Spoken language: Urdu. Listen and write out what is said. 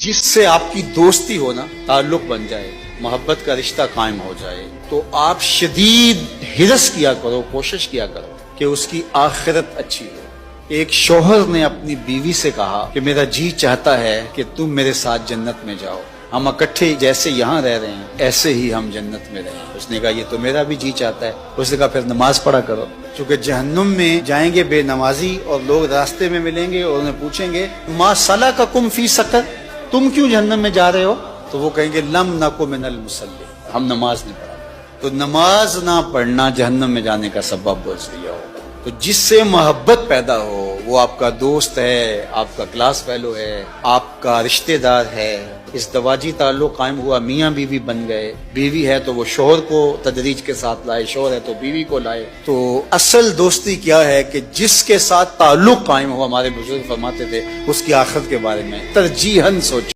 جس سے آپ کی دوستی ہو نا، تعلق بن جائے، محبت کا رشتہ قائم ہو جائے، تو آپ شدید حرص کیا کرو، کوشش کیا کرو کہ اس کی آخرت اچھی ہو۔ ایک شوہر نے اپنی بیوی سے کہا کہ میرا جی چاہتا ہے کہ تم میرے ساتھ جنت میں جاؤ، ہم اکٹھے جیسے یہاں رہ رہے ہیں ایسے ہی ہم جنت میں رہیں۔ اس نے کہا یہ تو میرا بھی جی چاہتا ہے۔ اس نے کہا پھر نماز پڑھا کرو، چونکہ جہنم میں جائیں گے بے نمازی اور لوگ راستے میں ملیں گے اور انہیں پوچھیں گے ما سلککم فی سقر، تم کیوں جہنم میں جا رہے ہو؟ تو وہ کہیں گے لم نک من المصلی، ہم نماز نہیں پڑھا۔ تو نماز نہ پڑھنا جہنم میں جانے کا سبب ذریعہ ہوگا۔ تو جس سے محبت پیدا ہو وہ آپ کا دوست ہے، آپ کا کلاس فیلو ہے، آپ کا رشتہ دار ہے، ازدواجی تعلق قائم ہوا، میاں بیوی بن گئے، بیوی ہے تو وہ شوہر کو تدریج کے ساتھ لائے، شوہر ہے تو بیوی کو لائے۔ تو اصل دوستی کیا ہے کہ جس کے ساتھ تعلق قائم ہو، ہمارے بزرگ فرماتے تھے اس کی آخرت کے بارے میں ترجیحاً سوچ